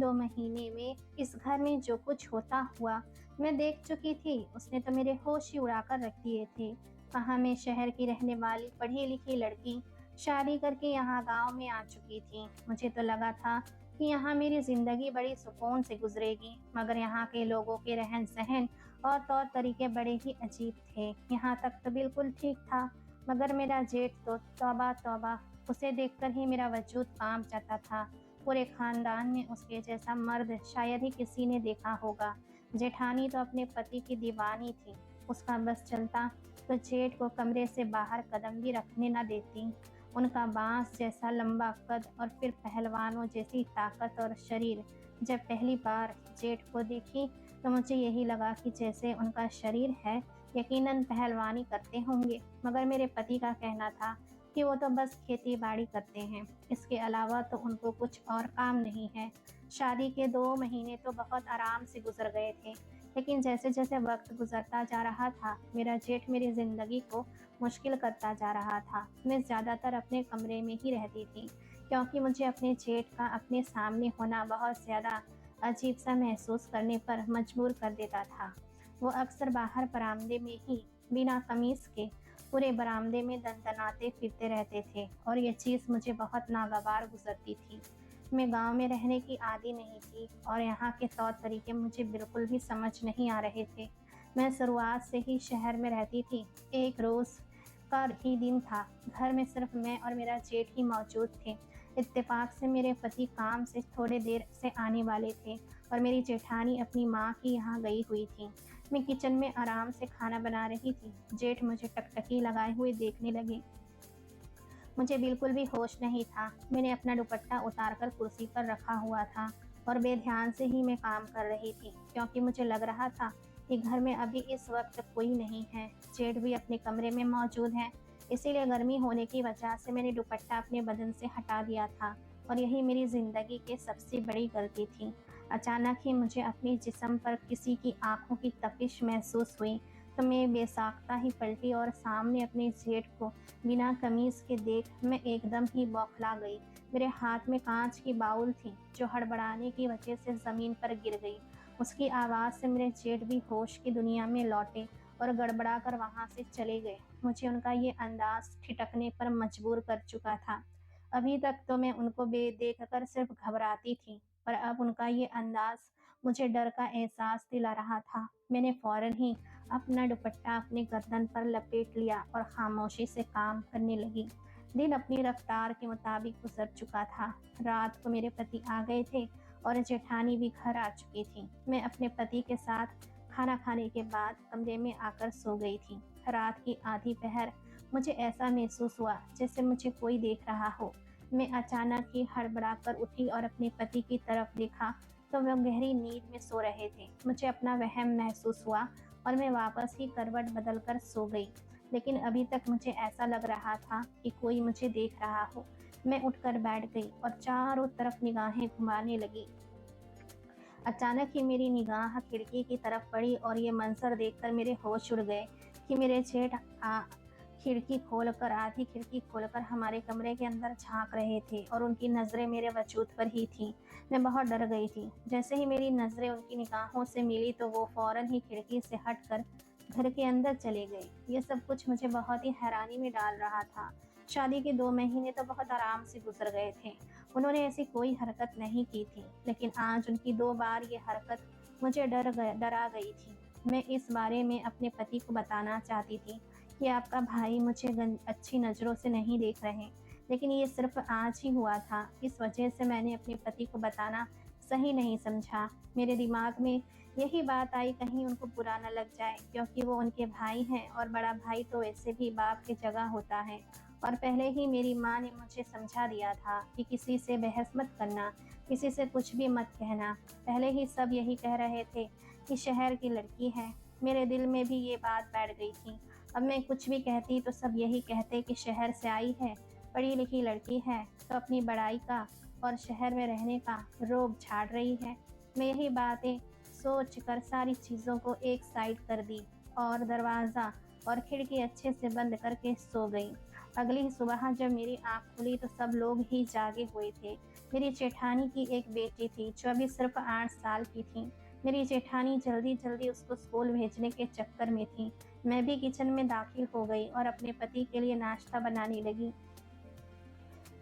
2 महीने में इस घर में जो कुछ होता हुआ मैं देख चुकी थी, उसने तो मेरे होश ही उड़ाकर रख दिए थे। कहाँ मैं शहर की रहने वाली पढ़ी-लिखी लड़की शादी करके यहाँ गाँव में आ चुकी थी। मुझे तो लगा था कि यहाँ मेरी ज़िंदगी बड़ी सुकून से गुज़रेगी, मगर यहाँ के लोगों के रहन-सहन और तौर-तरीके बड़े ही अजीब थे। यहाँ तक तो बिल्कुल ठीक था, मगर मेरा जेठ तो तौबा तौबा, उसे देखकर ही मेरा वजूद काँप जाता था। पूरे खानदान में उसके जैसा मर्द शायद ही किसी ने देखा होगा। जेठानी तो अपने पति की दीवानी थी। उसका बस चलता तो जेठ को कमरे से बाहर कदम भी रखने न देती। उनका बांस जैसा लंबा कद और फिर पहलवानों जैसी ताकत और शरीर। जब पहली बार जेठ को देखी तो मुझे यही लगा कि जैसे उनका शरीर है, यकीनन पहलवानी करते होंगे, मगर मेरे पति का कहना था कि वो तो बस खेती बाड़ी करते हैं, इसके अलावा तो उनको कुछ और काम नहीं है। शादी के 2 महीने तो बहुत आराम से गुजर गए थे, लेकिन जैसे जैसे वक्त गुजरता जा रहा था, मेरा जेठ मेरी जिंदगी को मुश्किल करता जा रहा था। मैं ज़्यादातर अपने कमरे में ही रहती थी, क्योंकि मुझे अपने जेठ का अपने सामने होना बहुत ज़्यादा अजीब सा महसूस करने पर मजबूर कर देता था। वो अक्सर बाहर बरामदे में ही बिना कमीज के पूरे बरामदे में दनदनाते फिरते रहते थे और ये चीज़ मुझे बहुत नागवार गुजरती थी। मैं गांव में रहने की आदी नहीं थी और यहाँ के तौर तरीके मुझे बिल्कुल भी समझ नहीं आ रहे थे। मैं शुरुआत से ही शहर में रहती थी। एक रोज़ का ही दिन था। घर में सिर्फ मैं और मेरा जेठ ही मौजूद थे। इत्तेफाक से मेरे पति काम से थोड़े देर से आने वाले थे और मेरी जेठानी अपनी माँ की यहाँ गई हुई थी। मैं किचन में आराम से खाना बना रही थी। जेठ मुझे टकटकी लगाए हुए देखने लगे। मुझे बिल्कुल भी होश नहीं था। मैंने अपना दुपट्टा उतारकर कुर्सी पर रखा हुआ था और बेध्यान से ही मैं काम कर रही थी, क्योंकि मुझे लग रहा था कि घर में अभी इस वक्त कोई नहीं है। जेठ भी अपने कमरे में मौजूद है, इसीलिए गर्मी होने की वजह से मैंने दुपट्टा अपने बदन से हटा दिया था और यही मेरी ज़िंदगी की सबसे बड़ी गलती थी। अचानक ही मुझे अपने जिस्म पर किसी की आंखों की तपिश महसूस हुई, तो मैं बेसाख्ता ही पलटी और सामने अपने जेठ को बिना कमीज के देख मैं एकदम ही बौखला गई। मेरे हाथ में कांच की बाउल थी, जो हड़बड़ाने की वजह से ज़मीन पर गिर गई। उसकी आवाज़ से मेरे जेठ भी होश की दुनिया में लौटे और गड़बड़ा कर वहाँ से चले गए। मुझे उनका ये अंदाज ठिठकने पर मजबूर कर चुका था। अभी तक तो मैं उनको देखकर सिर्फ घबराती थी, पर अब उनका ये अंदाज मुझे डर का एहसास दिला रहा था। मैंने फौरन ही अपना दुपट्टा अपने गर्दन पर लपेट लिया और खामोशी से काम करने लगी। दिन अपनी रफ्तार के मुताबिक गुजर चुका था। रात को मेरे पति आ गए थे और जेठानी भी घर आ चुकी थी। मैं अपने पति के साथ खाना खाने के बाद कमरे में आकर सो गई थी। रात की आधी पहर मुझे ऐसा महसूस हुआ जैसे मुझे कोई देख रहा हो। मैं अचानक ही हड़बड़ा कर उठी और अपने पति की तरफ देखा तो वह गहरी नींद में सो रहे थे। मुझे अपना वहम महसूस हुआ और मैं वापस ही करवट बदलकर सो गई, लेकिन अभी तक मुझे ऐसा लग रहा था कि कोई मुझे देख रहा हो। मैं उठकर बैठ गई और चारों तरफ निगाहें घुमाने लगी। अचानक ही मेरी निगाह खिड़की की तरफ पड़ी और ये मंजर देखकर मेरे होश उड़ गए कि मेरे जेठ आधी खिड़की खोलकर हमारे कमरे के अंदर झांक रहे थे और उनकी नज़रें मेरे वजूद पर ही थीं। मैं बहुत डर गई थी। जैसे ही मेरी नज़रें उनकी निगाहों से मिली तो वो फौरन ही खिड़की से हटकर घर के अंदर चले गए। ये सब कुछ मुझे बहुत ही हैरानी में डाल रहा था। शादी के 2 महीने तो बहुत आराम से गुजर गए थे। उन्होंने ऐसी कोई हरकत नहीं की थी, लेकिन आज उनकी 2 बार ये हरकत मुझे डरा गई थी। मैं इस बारे में अपने पति को बताना चाहती थी कि आपका भाई मुझे अच्छी नज़रों से नहीं देख रहे, लेकिन ये सिर्फ आज ही हुआ था। इस वजह से मैंने अपने पति को बताना सही नहीं समझा। मेरे दिमाग में यही बात आई, कहीं उनको बुरा न लग जाए, क्योंकि वो उनके भाई हैं और बड़ा भाई तो वैसे भी बाप की जगह होता है। और पहले ही मेरी माँ ने मुझे समझा दिया था कि किसी से बहस मत करना, किसी से कुछ भी मत कहना। पहले ही सब यही कह रहे थे कि शहर की लड़की है। मेरे दिल में भी ये बात बैठ गई थी। अब मैं कुछ भी कहती तो सब यही कहते कि शहर से आई है, पढ़ी लिखी लड़की है, तो अपनी बड़ाई का और शहर में रहने का रोब झाड़ रही है। मैं यही बातें सोच कर सारी चीज़ों को एक साइड कर दी और दरवाज़ा और खिड़की अच्छे से बंद करके सो गई। अगली सुबह जब मेरी आँख खुली तो सब लोग ही जागे हुए थे। मेरी जेठानी की एक बेटी थी जो अभी सिर्फ 8 साल की थी। मेरी जेठानी जल्दी-जल्दी उसको स्कूल भेजने के चक्कर में थी। मैं भी किचन में दाखिल हो गई और अपने पति के लिए नाश्ता बनाने लगी।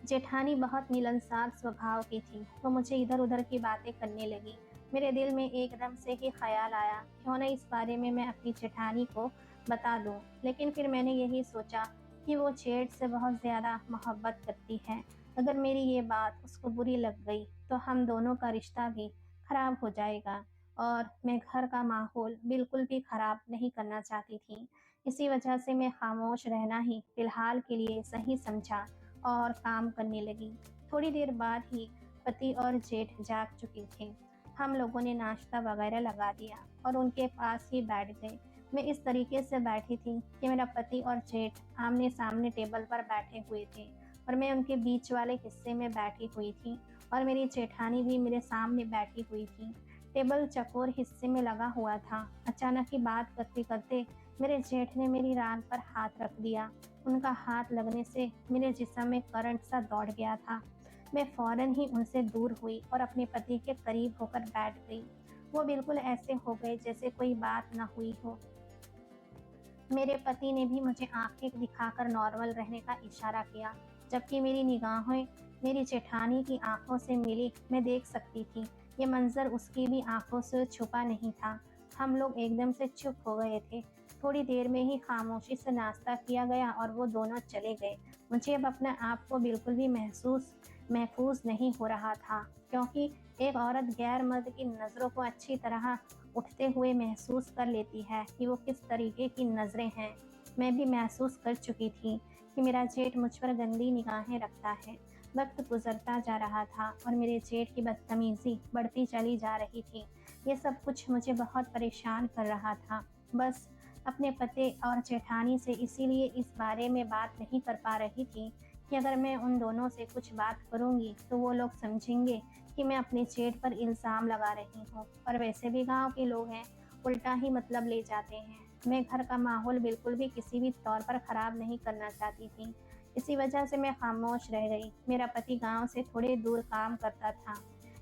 जेठानी बहुत मिलनसार स्वभाव की थी। वो मुझे इधर-उधर की बातें करने लगी। मेरे दिल में एकदम से ही ख़्याल आया, क्यों ना इस बारे में मैं अपनी जेठानी को बता दूँ। लेकिन फिर मैंने यही सोचा कि वो जेठ से बहुत ज़्यादा मोहब्बत करती है। अगर मेरी ये बात उसको बुरी लग गई, तो हम दोनों का रिश्ता भी खराब हो जाएगा और मैं घर का माहौल बिल्कुल भी खराब नहीं करना चाहती थी। इसी वजह से मैं खामोश रहना ही फ़िलहाल के लिए सही समझा और काम करने लगी। थोड़ी देर बाद ही पति और जेठ जाग चुके थे। हम लोगों ने नाश्ता वगैरह लगा दिया और उनके पास ही बैठ गए। मैं इस तरीके से बैठी थी कि मेरा पति और जेठ आमने-सामने टेबल पर बैठे हुए थे और मैं उनके बीच वाले हिस्से में बैठी हुई थी और मेरी जेठानी भी मेरे सामने बैठी हुई थी। टेबल चौकोर हिस्से में लगा हुआ था। अचानक ही बात करते-करते मेरे जेठ ने मेरी रान पर हाथ रख दिया। उनका हाथ लगने से मेरे जिस्म में करंट सा दौड़ गया था। मैं फ़ौरन ही उनसे दूर हुई और अपने पति के करीब होकर बैठ गई। वो बिल्कुल ऐसे हो गए जैसे कोई बात ना हुई हो। मेरे पति ने भी मुझे आंखें दिखाकर नॉर्मल रहने का इशारा किया, जबकि मेरी निगाहें मेरी जेठानी की आंखों से मिली। मैं देख सकती थी, ये मंजर उसकी भी आंखों से छुपा नहीं था। हम लोग एकदम से चुप हो गए थे। थोड़ी देर में ही खामोशी से नाश्ता किया गया और वो दोनों चले गए। मुझे अब अपने आप को बिल्कुल भी महफूज नहीं हो रहा था, क्योंकि एक औरत गैर मर्द की नज़रों को अच्छी तरह उठते हुए महसूस कर लेती है कि वो किस तरीके की नज़रें हैं। मैं भी महसूस कर चुकी थी कि मेरा जेठ मुझ पर गंदी निगाहें रखता है। वक्त गुजरता जा रहा था और मेरे जेठ की बदतमीजी बढ़ती चली जा रही थी। ये सब कुछ मुझे बहुत परेशान कर रहा था। बस अपने पति और जेठानी से इसीलिए इस बारे में बात नहीं कर पा रही थी कि अगर मैं उन दोनों से कुछ बात करूंगी तो वो लोग समझेंगे कि मैं अपने जेठ पर इल्ज़ाम लगा रही हूँ, और वैसे भी गांव के लोग हैं, उल्टा ही मतलब ले जाते हैं। मैं घर का माहौल बिल्कुल भी किसी भी तौर पर ख़राब नहीं करना चाहती थी। इसी वजह से मैं खामोश रह गई। मेरा पति गांव से थोड़े दूर काम करता था।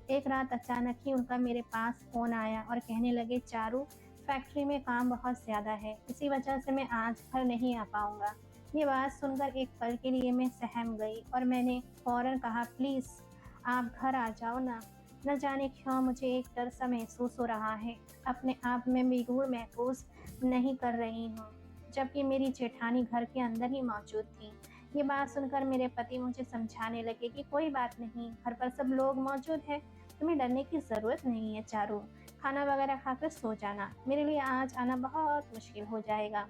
एक रात अचानक ही उनका मेरे पास फ़ोन आया और कहने लगे, चारू, फैक्ट्री में काम बहुत ज़्यादा है, इसी वजह से मैं आज घर नहीं आ पाऊँगा। ये बात सुनकर एक पल के लिए मैं सहम गई और मैंने फ़ौरन कहा, प्लीज़ आप घर आ जाओ ना। न जाने क्यों मुझे एक डर सा महसूस हो रहा है। अपने आप में बिल्कुल महफूज नहीं कर रही हूँ, जबकि मेरी जेठानी घर के अंदर ही मौजूद थी। ये बात सुनकर मेरे पति मुझे समझाने लगे कि कोई बात नहीं, घर पर सब लोग मौजूद हैं, तुम्हें डरने की ज़रूरत नहीं है चारू। खाना वगैरह खाकर सो जाना, मेरे लिए आज आना बहुत मुश्किल हो जाएगा।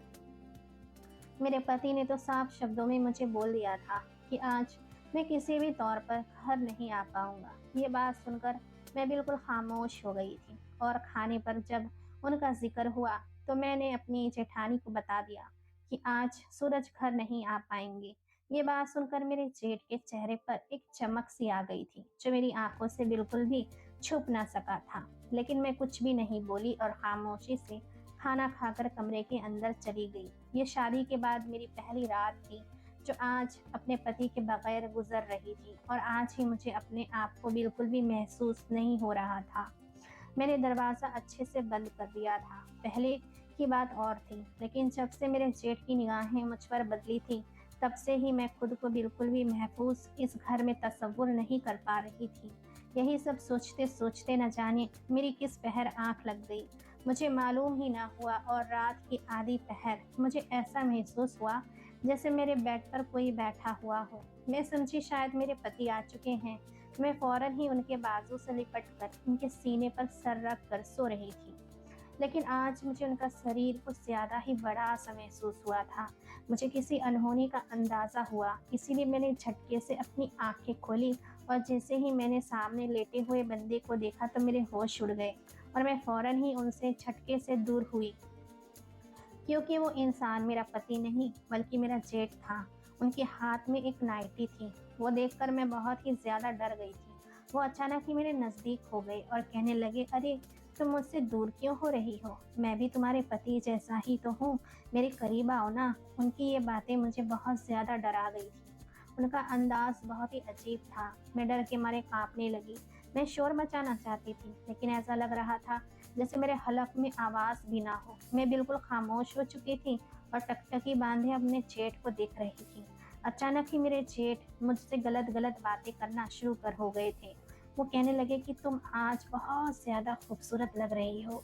मेरे पति ने तो साफ शब्दों में मुझे बोल दिया था कि आज मैं किसी भी तौर पर घर नहीं आ पाऊंगा। ये बात सुनकर मैं बिल्कुल खामोश हो गई थी और खाने पर जब उनका जिक्र हुआ तो मैंने अपनी जेठानी को बता दिया कि आज सूरज घर नहीं आ पाएंगे। ये बात सुनकर मेरे जेठ के चेहरे पर एक चमक सी आ गई थी जो मेरी आंखों से बिल्कुल भी छुप ना सका था। लेकिन मैं कुछ भी नहीं बोली और खामोशी से खाना खाकर कमरे के अंदर चली गई। ये शादी के बाद मेरी पहली रात थी जो आज अपने पति के बगैर गुजर रही थी, और आज ही मुझे अपने आप को बिल्कुल भी महसूस नहीं हो रहा था। मैंने दरवाज़ा अच्छे से बंद कर दिया था। पहले की बात और थी, लेकिन जब से मेरे जेठ की निगाहें मुझ पर बदली थी, तब से ही मैं खुद को बिल्कुल भी महफूज इस घर में तस्वुर नहीं कर पा रही थी। यही सब सोचते सोचते न जाने मेरी किस पहर आंख लग गई, मुझे मालूम ही ना हुआ, और रात की आधी पहर मुझे ऐसा महसूस हुआ जैसे मेरे बेड पर कोई बैठा हुआ हो। मैं समझी शायद मेरे पति आ चुके हैं। मैं फौरन ही उनके बाजू से लिपट कर उनके सीने पर सर रख कर सो रही थी। लेकिन आज मुझे उनका शरीर कुछ ज़्यादा ही बड़ा सा महसूस हुआ था। मुझे किसी अनहोनी का अंदाज़ा हुआ, इसीलिए मैंने झटके से अपनी आंखें खोली और जैसे ही मैंने सामने लेटे हुए बंदे को देखा तो मेरे होश उड़ गए और मैं फ़ौरन ही उनसे झटके से दूर हुई, क्योंकि वो इंसान मेरा पति नहीं बल्कि मेरा जेठ था। उनके हाथ में एक नाइटी थी। वो देखकर मैं बहुत ही ज़्यादा डर गई थी। वो अचानक ही मेरे नज़दीक हो गए और कहने लगे, अरे तुम मुझसे दूर क्यों हो रही हो? मैं भी तुम्हारे पति जैसा ही तो हूँ, मेरे करीब आओ ना। उनकी ये बातें मुझे बहुत ज़्यादा डरा गई थी। उनका अंदाज बहुत ही अजीब था। मैं डर के मारे कांपने लगी। मैं शोर मचाना चाहती थी, लेकिन ऐसा लग रहा था जैसे मेरे हलक में आवाज़ भी ना हो। मैं बिल्कुल खामोश हो चुकी थी और टकटकी बांधे अपने जेठ को देख रही थी। अचानक ही मेरे जेठ मुझसे गलत गलत बातें करना शुरू कर हो गए थे। वो कहने लगे कि तुम आज बहुत ज़्यादा खूबसूरत लग रही हो।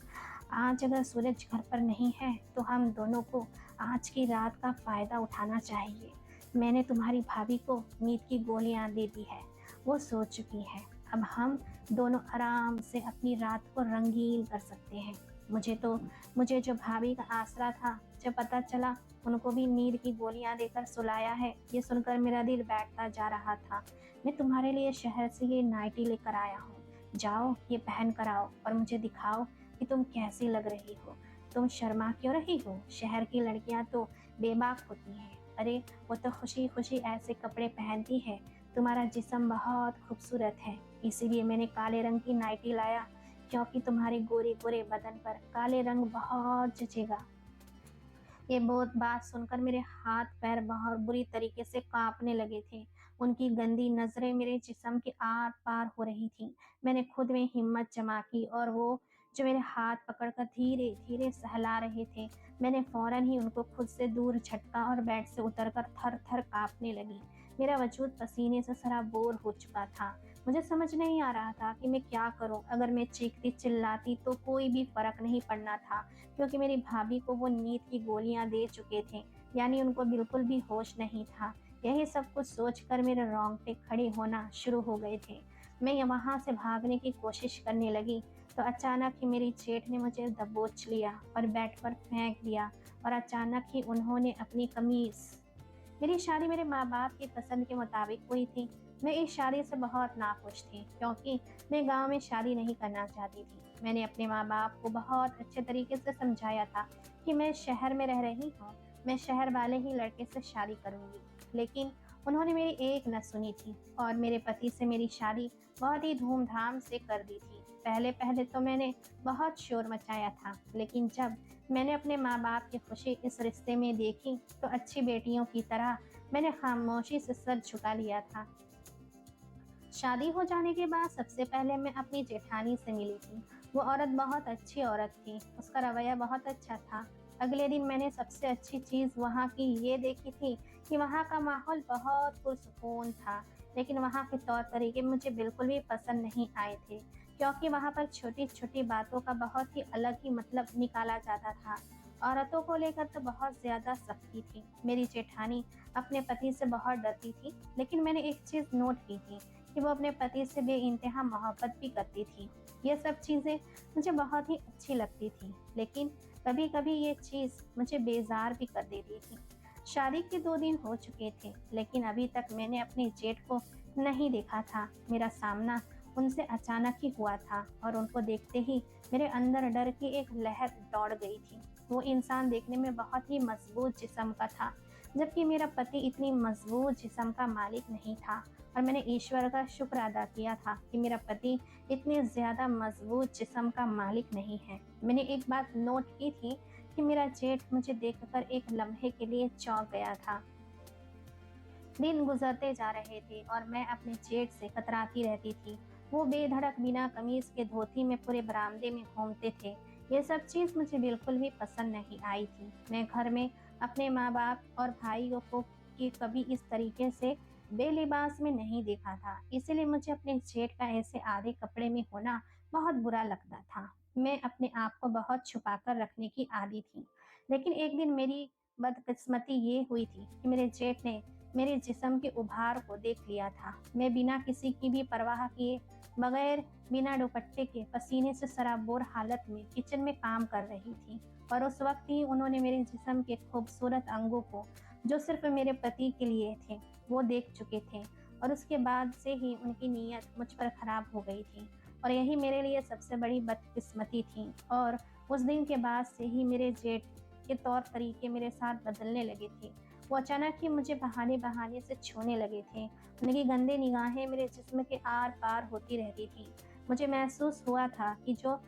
आज अगर सूरज घर पर नहीं है तो हम दोनों को आज की रात का फ़ायदा उठाना चाहिए। मैंने तुम्हारी भाभी को नींद की गोलियां दे दी है, वो सो चुकी है। अब हम दोनों आराम से अपनी रात को रंगीन कर सकते हैं। मुझे जो भाभी का आसरा था, जब पता चला उनको भी नींद की गोलियां देकर सुलाया है, ये सुनकर मेरा दिल बैठता जा रहा था। मैं तुम्हारे लिए शहर से ये नाइटी लेकर आया हूँ। जाओ, ये पहन कर आओ और मुझे दिखाओ कि तुम कैसी लग रही हो। तुम शर्मा क्यों रही हो? शहर की लड़कियां तो बेबाक होती हैं। अरे, वो तो खुशी खुशी ऐसे कपड़े पहनती है। तुम्हारा जिस्म बहुत खूबसूरत है, इसीलिए मैंने काले रंग की नाइटी लाया, क्योंकि तुम्हारे गोरे गोरे बदन पर काले रंग बहुत जचेगा। ये बहुत बात सुनकर मेरे हाथ पैर बहुत बुरी तरीके से कांपने लगे थे। उनकी गंदी नजरें मेरे जिस्म के आर पार हो रही थीं। मैंने खुद में हिम्मत जमा की और वो जो मेरे हाथ पकड़कर धीरे धीरे सहला रहे थे, मैंने फौरन ही उनको खुद से दूर झटका और बेड से उतरकर थर थर कांपने लगी। मेरा वजूद पसीने से सराबोर हो चुका था। मुझे समझ नहीं आ रहा था कि मैं क्या करूं। अगर मैं चीखती चिल्लाती तो कोई भी फर्क नहीं पड़ना था, क्योंकि मेरी भाभी को वो नींद की गोलियां दे चुके थे, यानी उनको बिल्कुल भी होश नहीं था। यही सब कुछ सोचकर मेरे रोंगटे खड़े होना शुरू हो गए थे। मैं वहां से भागने की कोशिश करने लगी तो अचानक ही मेरी जेठ ने मुझे दबोच लिया और बेड पर फेंक दिया। और अचानक ही उन्होंने अपनी कमीज, मेरी शादी मेरे माँ बाप की पसंद के मुताबिक हुई थी। मैं इस शादी से बहुत नाखुश थी, क्योंकि मैं गांव में शादी नहीं करना चाहती थी। मैंने अपने माँ बाप को बहुत अच्छे तरीके से समझाया था कि मैं शहर में रह रही हूँ, मैं शहर वाले ही लड़के से शादी करूंगी। लेकिन उन्होंने मेरी एक न सुनी थी और मेरे पति से मेरी शादी बहुत ही धूमधाम से कर दी थी। पहले पहले तो मैंने बहुत शोर मचाया था, लेकिन जब मैंने अपने माँ बाप की खुशी इस रिश्ते में देखी तो अच्छी बेटियों की तरह मैंने खामोशी से सर झुका लिया था। शादी हो जाने के बाद सबसे पहले मैं अपनी जेठानी से मिली थी। वो औरत बहुत अच्छी औरत थी, उसका रवैया बहुत अच्छा था। अगले दिन मैंने सबसे अच्छी चीज़ वहाँ की ये देखी थी कि वहाँ का माहौल बहुत पुरसुकून था, लेकिन वहाँ के तौर तरीके मुझे बिल्कुल भी पसंद नहीं आए थे, क्योंकि वहाँ पर छोटी छोटी बातों का बहुत ही अलग ही मतलब निकाला जाता था। औरतों को लेकर तो बहुत ज़्यादा सख्ती थी। मेरी जेठानी अपने पति से बहुत डरती थी, लेकिन मैंने एक चीज़ नोट की थी कि वो अपने पति से बेइंतहा मोहब्बत भी करती थी। ये सब चीज़ें मुझे बहुत ही अच्छी लगती थी, लेकिन कभी कभी ये चीज़ मुझे बेजार भी कर देती थी। शादी के 2 दिन हो चुके थे, लेकिन अभी तक मैंने अपने जेठ को नहीं देखा था। मेरा सामना उनसे अचानक ही हुआ था और उनको देखते ही मेरे अंदर डर की एक लहर दौड़ गई थी। वो इंसान देखने में बहुत ही मजबूत जिस्म का था, जबकि मेरा पति इतनी मजबूत जिस्म का मालिक नहीं था। और मैंने ईश्वर का शुक्र अदा किया था कि मेरा पति इतने ज़्यादा मजबूत जिस्म का मालिक नहीं है। मैंने एक बात नोट की थी कि मेरा जेठ मुझे देखकर एक लम्हे के लिए चौंक गया था। दिन गुजरते जा रहे थे और मैं अपने जेठ से कतराती रहती थी। वो बेधड़क बिना कमीज के धोती में पूरे बरामदे में घूमते थे। ये सब चीज़ मुझे बिल्कुल भी पसंद नहीं आई थी। मैं घर में अपने माँ बाप और भाइयों को कि कभी इस तरीके से बेलिबास में नहीं देखा था, इसीलिए मुझे अपने जेठ का ऐसे आधे कपड़े में होना बहुत बुरा लगता था। मैं अपने आप को बहुत छुपा कर रखने की आदी थी, लेकिन एक दिन मेरी बदकिस्मती ये हुई थी कि मेरे जेठ ने मेरे जिस्म के उभार को देख लिया था। मैं बिना किसी की भी परवाह किए बगैर बिना दुपट्टे के पसीने से सराबोर हालत में किचन में काम कर रही थी, और उस वक्त ही उन्होंने मेरे जिस्म के खूबसूरत अंगों को, जो सिर्फ मेरे पति के लिए थे, वो देख चुके थे। और उसके बाद से ही उनकी नीयत मुझ पर खराब हो गई थी, और यही मेरे लिए सबसे बड़ी बदकिस्मती थी। और उस दिन के बाद से ही मेरे जेठ के तौर तरीके मेरे साथ बदलने लगे थे। वो अचानक ही मुझे बहाने बहाने से छूने लगे थे। उनकी गंदे निगाहें मेरे जिस्म के आर पार होती रहती थी। मुझे महसूस हुआ था कि जो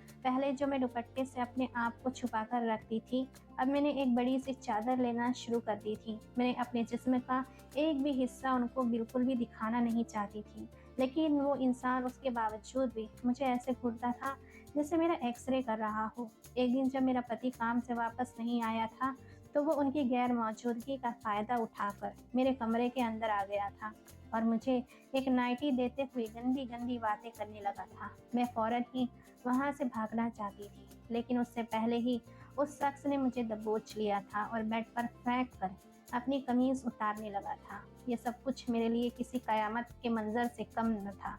मैं दुपट्टे से अपने आप को छुपा कर रखती थी, अब मैंने एक बड़ी सी चादर लेना शुरू कर दी थी। मैंने अपने जिस्म का एक भी हिस्सा उनको बिल्कुल भी दिखाना नहीं चाहती थी, लेकिन वो इंसान उसके बावजूद भी मुझे ऐसे घूरता था जैसे मेरा एक्सरे कर रहा हो। एक दिन जब मेरा पति काम से वापस नहीं आया था, तो वो उनकी गैर मौजूदगी का फ़ायदा उठाकर मेरे कमरे के अंदर आ गया था और मुझे एक नाइटी देते हुए गंदी-गंदी बातें करने लगा था। मैं फ़ौरन ही वहाँ से भागना चाहती थी, लेकिन उससे पहले ही उस शख्स ने मुझे दबोच लिया था और बेड पर फेंक कर अपनी कमीज़ उतारने लगा था। ये सब कुछ मेरे लिए किसी कयामत के मंज़र से कम न था।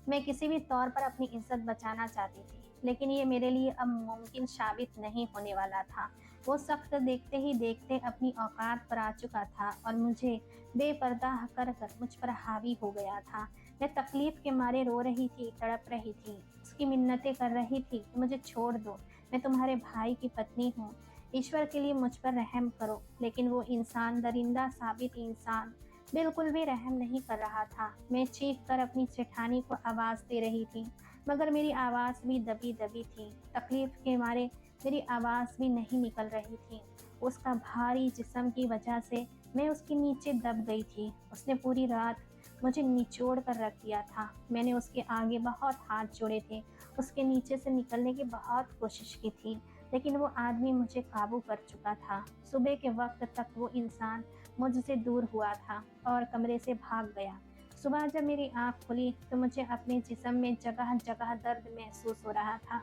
मैं किसी भी तौर पर अपनी इज्जत बचाना चाहती थी, लेकिन ये मेरे लिए अब मुमकिन साबित नहीं होने वाला था। वो शख्स देखते ही देखते अपनी औकात पर आ चुका था और मुझे बेपर्दा कर कर मुझ पर हावी हो गया था। मैं तकलीफ के मारे रो रही थी, तड़प रही थी, उसकी मिन्नतें कर रही थी कि मुझे छोड़ दो, मैं तुम्हारे भाई की पत्नी हूँ, ईश्वर के लिए मुझ पर रहम करो। लेकिन वो इंसान, दरिंदा साबित इंसान, बिल्कुल भी रहम नहीं कर रहा था। मैं चीख कर अपनी जेठानी को आवाज़ दे रही थी, मगर मेरी आवाज़ भी दबी-दबी थी। तकलीफ़ के मारे मेरी आवाज़ भी नहीं निकल रही थी। उसका भारी जिस्म की वजह से मैं उसके नीचे दब गई थी। उसने पूरी रात मुझे निचोड़ कर रख दिया था। मैंने उसके आगे बहुत हाथ जोड़े थे, उसके नीचे से निकलने की बहुत कोशिश की थी, लेकिन वो आदमी मुझे काबू कर चुका था। सुबह के वक़्त तक वो इंसान मुझसे दूर हुआ था और कमरे से भाग गया। सुबह जब मेरी आँख खुली तो मुझे अपने जिस्म में जगह-जगह दर्द महसूस हो रहा था।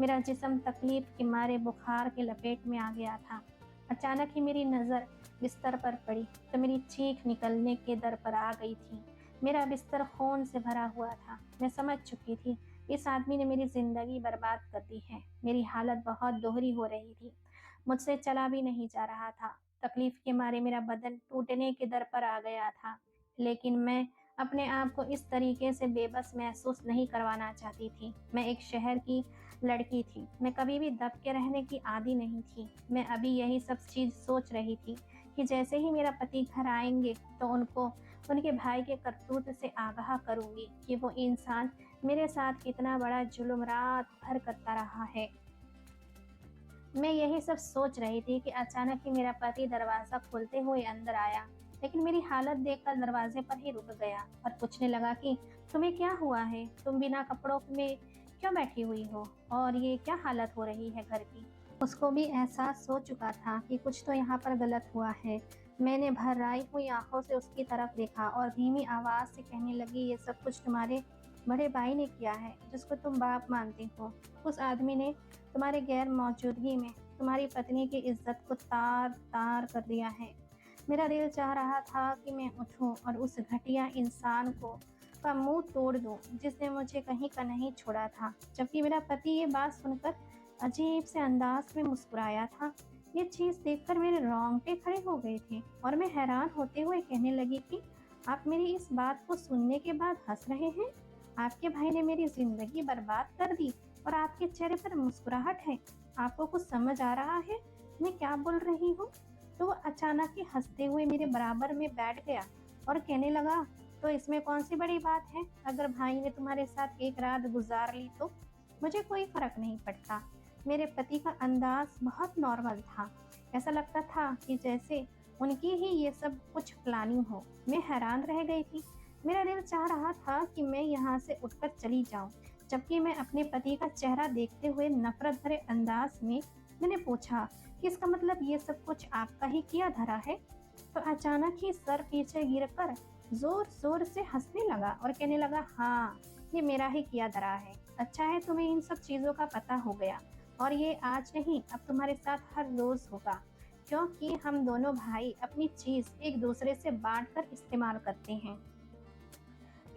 मेरा जिस्म तकलीफ़ के मारे बुखार के लपेट में आ गया था। अचानक ही मेरी नज़र बिस्तर पर पड़ी तो मेरी चीख निकलने के दर पर आ गई थी। मेरा बिस्तर खून से भरा हुआ था। मैं समझ चुकी थी, इस आदमी ने मेरी ज़िंदगी बर्बाद कर दी है। मेरी हालत बहुत दोहरी हो रही थी। मुझसे चला भी नहीं जा रहा था। तकलीफ के मारे मेरा बदन टूटने के दर पर आ गया था, लेकिन मैं अपने आप को इस तरीके से बेबस महसूस नहीं करवाना चाहती थी। मैं एक शहर की लड़की थी, मैं कभी भी दब के रहने की आदी नहीं थी। मैं अभी यही सब चीज़ सोच रही थी कि जैसे ही मेरा पति घर आएंगे तो उनको उनके भाई के करतूत से आगाह करूंगी कि वो इंसान मेरे साथ कितना बड़ा जुल्म रात भर करता रहा है। मैं यही सब सोच रही थी कि अचानक ही मेरा पति दरवाज़ा खोलते हुए अंदर आया, लेकिन मेरी हालत देखकर दरवाजे पर ही रुक गया और पूछने लगा कि तुम्हें क्या हुआ है? तुम बिना कपड़ों में क्यों बैठी हुई हो? और ये क्या हालत हो रही है घर की? उसको भी एहसास हो चुका था कि कुछ तो यहाँ पर गलत हुआ है। मैंने भर्राई हुई आंखों से उसकी तरफ देखा और धीमी आवाज़ से कहने लगी, ये सब कुछ तुम्हारे बड़े भाई ने किया है, जिसको तुम बाप मानती हो। उस आदमी ने तुम्हारे गैर मौजूदगी में तुम्हारी पत्नी की इज्जत को तार-तार कर दिया है। मेरा दिल चाह रहा था कि मैं उठूं और उस घटिया इंसान को का मुंह तोड़ दूं, जिसने मुझे कहीं का नहीं छोड़ा था। जबकि मेरा पति ये बात सुनकर अजीब से अंदाज में मुस्कुराया था। ये चीज़ देखकर मेरे रोंगटे खड़े हो गए थे और मैं हैरान होते हुए कहने लगी कि आप मेरी इस बात को सुनने के बाद हंस रहे हैं? आपके भाई ने मेरी जिंदगी बर्बाद कर दी और आपके चेहरे पर मुस्कुराहट है। आपको कुछ समझ आ रहा है मैं क्या बोल रही हूँ? तो वो अचानक ही हंसते हुए मेरे बराबर में बैठ गया और कहने लगा, तो इसमें कौन सी बड़ी बात है? अगर भाई ने तुम्हारे साथ एक रात गुजार ली तो मुझे कोई फर्क नहीं पड़ता। मेरे पति का अंदाज बहुत नॉर्मल था। ऐसा लगता था कि जैसे उनकी ही ये सब कुछ प्लानिंग हो। मैं हैरान रह गई थी। मेरा दिल चाह रहा था कि मैं यहाँ से उठकर चली जाऊं, जबकि मैं अपने पति का चेहरा देखते हुए नफरत भरे अंदाज में मैंने पूछा कि इसका मतलब ये सब कुछ आपका ही किया धरा है? तो अचानक ही सर पीछे गिरकर जोर जोर से हंसने लगा और कहने लगा, हाँ, ये मेरा ही किया धरा है। अच्छा है तुम्हें इन सब चीज़ों का पता हो गया, और ये आज नहीं अब तुम्हारे साथ हर रोज़ होगा, क्योंकि हम दोनों भाई अपनी चीज़ एक दूसरे से बांट कर इस्तेमाल करते हैं।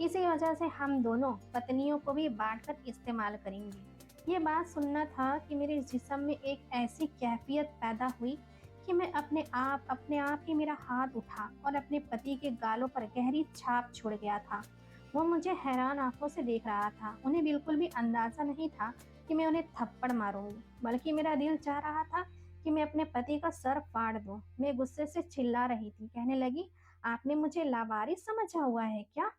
इसी वजह से हम दोनों पत्नियों को भी बांट कर इस्तेमाल करेंगे। ये बात सुनना था कि मेरे जिस्म में एक ऐसी कैफियत पैदा हुई कि मैं अपने आप ही मेरा हाथ उठा और अपने पति के गालों पर गहरी छाप छोड़ गया था। वो मुझे हैरान आंखों से देख रहा था। उन्हें बिल्कुल भी अंदाजा नहीं था कि मैं उन्हें थप्पड़ मारूंगी, बल्कि मेरा दिल चाह रहा था कि मैं अपने पति का सर फाड़ दूं। मैं गुस्से से चिल्ला रही थी, कहने लगी, आपने मुझे लावारिस समझा हुआ है क्या?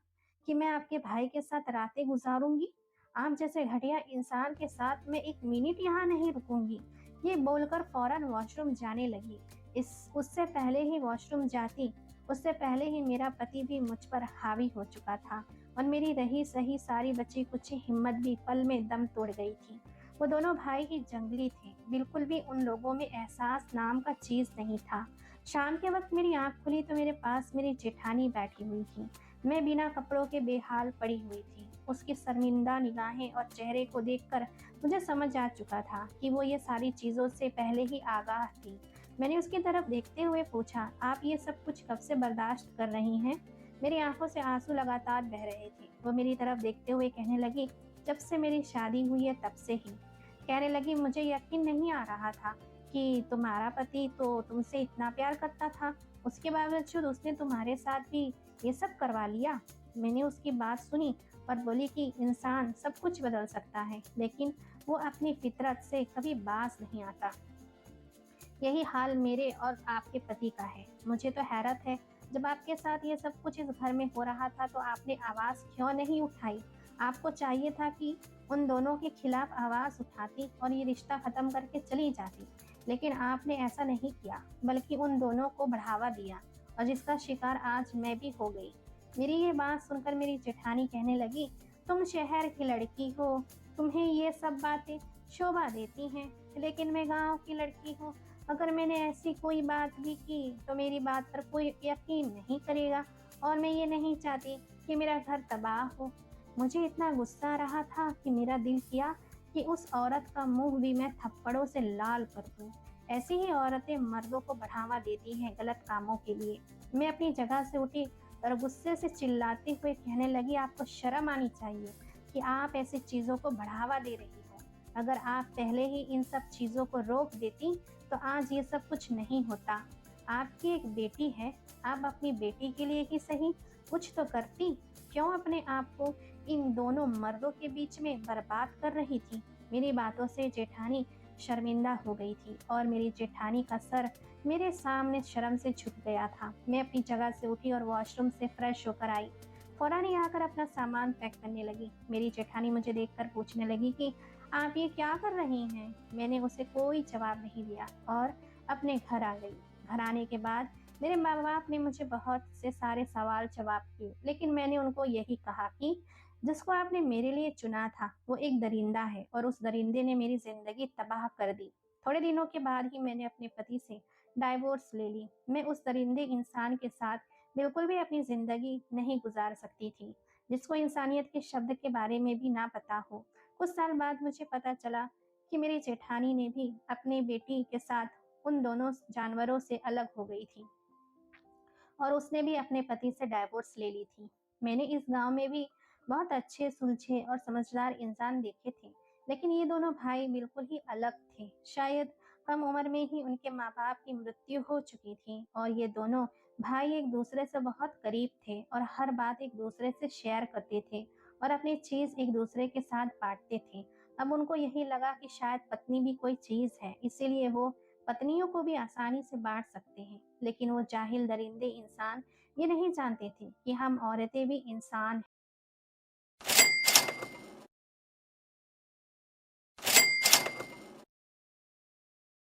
कि मैं आपके भाई के साथ रातें गुजारूंगी? आप जैसे घटिया इंसान के साथ मैं एक मिनट यहाँ नहीं रुकूंगी। ये बोलकर फौरन वॉशरूम जाने लगी। इस उससे पहले ही वॉशरूम जाती, उससे पहले ही मेरा पति भी मुझ पर हावी हो चुका था और मेरी रही सही सारी बची कुछ हिम्मत भी पल में दम तोड़ गई थी। वो दोनों भाई ही जंगली थे, बिल्कुल भी उन लोगों में एहसास नाम का चीज नहीं था। शाम के वक्त मेरी आंख खुली तो मेरे पास मेरी जेठानी बैठी हुई थी। मैं बिना कपड़ों के बेहाल पड़ी हुई थी। उसकी शर्मिंदा निगाहें और चेहरे को देखकर मुझे समझ आ चुका था कि वो ये सारी चीज़ों से पहले ही आगाह थी। मैंने उसकी तरफ देखते हुए पूछा, आप ये सब कुछ कब से बर्दाश्त कर रही हैं? मेरी आंखों से आंसू लगातार बह रहे थे। वो मेरी तरफ देखते हुए कहने लगी, जब से मेरी शादी हुई है तब से ही। कहने लगी, मुझे यकीन नहीं आ रहा था कि तुम्हारा पति तो तुमसे इतना प्यार करता था, उसके बावजूद उसने तुम्हारे साथ भी ये सब करवा लिया। मैंने उसकी बात सुनी और बोली कि इंसान सब कुछ बदल सकता है, लेकिन वो अपनी फितरत से कभी बाज नहीं आता। यही हाल मेरे और आपके पति का है। मुझे तो हैरत है, जब आपके साथ ये सब कुछ इस घर में हो रहा था तो आपने आवाज़ क्यों नहीं उठाई? आपको चाहिए था कि उन दोनों के खिलाफ आवाज़ उठाती और ये रिश्ता ख़त्म करके चली जाती। लेकिन आपने ऐसा नहीं किया, बल्कि उन दोनों को बढ़ावा दिया और जिसका शिकार आज मैं भी हो गई। मेरी ये बात सुनकर मेरी जेठानी कहने लगी, तुम शहर की लड़की हो, तुम्हें ये सब बातें शोभा देती हैं, लेकिन मैं गाँव की लड़की हूँ। अगर मैंने ऐसी कोई बात भी की तो मेरी बात पर कोई यकीन नहीं करेगा और मैं ये नहीं चाहती कि मेरा घर तबाह हो। मुझे इतना गुस्सा आ रहा था कि मेरा दिल किया कि उस औरत का मुंह भी मैं थप्पड़ों से लाल कर दूं। ऐसी ही औरतें मर्दों को बढ़ावा देती हैं गलत कामों के लिए। मैं अपनी जगह से उठी और गुस्से से चिल्लाते हुए कहने लगी, आपको शर्म आनी चाहिए कि आप ऐसी चीज़ों को बढ़ावा दे रही हो। अगर आप पहले ही इन सब चीज़ों को रोक देती तो आज ये सब कुछ नहीं होता। आपकी एक बेटी है, आप अपनी बेटी के लिए ही सही कुछ तो करती। क्यों अपने आप को इन दोनों मर्दों के बीच में बर्बाद कर रही थी? मेरी बातों से जेठानी शर्मिंदा हो गई थी और मेरी जेठानी का सर मेरे सामने शर्म से झुक गया था। मैं अपनी जगह से उठी और वॉशरूम से फ्रेश होकर आई। फौरन ही आकर अपना सामान पैक करने लगी। मेरी जेठानी मुझे देखकर पूछने लगी कि आप ये क्या कर रही हैं? मैंने उसे कोई जवाब नहीं दिया और अपने घर आ गई। घर आने के बाद मेरे माँ बाप ने मुझे बहुत से सारे सवाल जवाब किए, लेकिन मैंने उनको यही कहा कि जिसको आपने मेरे लिए चुना था वो एक दरिंदा है और उस दरिंदे ने मेरी जिंदगी तबाह कर दी। थोड़े दिनों के बाद ही मैंने अपने पति से डाइवोर्स ले ली। मैं उस दरिंदे इंसान के साथ बिल्कुल भी अपनी जिंदगी नहीं गुजार सकती थी, जिसको इंसानियत के शब्द के बारे में भी ना पता हो। कुछ साल बाद मुझे पता चला कि मेरी जेठानी ने भी अपनी बेटी के साथ उन दोनों जानवरों से अलग हो गई थी और उसने भी अपने पति से डाइवोर्स ले ली थी। मैंने इस गांव में भी बहुत अच्छे, सुलझे और समझदार इंसान देखे थे, लेकिन ये दोनों भाई बिल्कुल ही अलग थे। शायद कम उम्र में ही उनके माँ बाप की मृत्यु हो चुकी थी और ये दोनों भाई एक दूसरे से बहुत करीब थे और हर बात एक दूसरे से शेयर करते थे और अपनी चीज एक दूसरे के साथ बांटते थे। अब उनको यही लगा कि शायद पत्नी भी कोई चीज है, इसीलिए वो पत्नियों को भी आसानी से बांट सकते हैं। लेकिन वो जाहिल दरिंदे इंसान ये नहीं जानते थे कि हम औरतें भी इंसान हैं।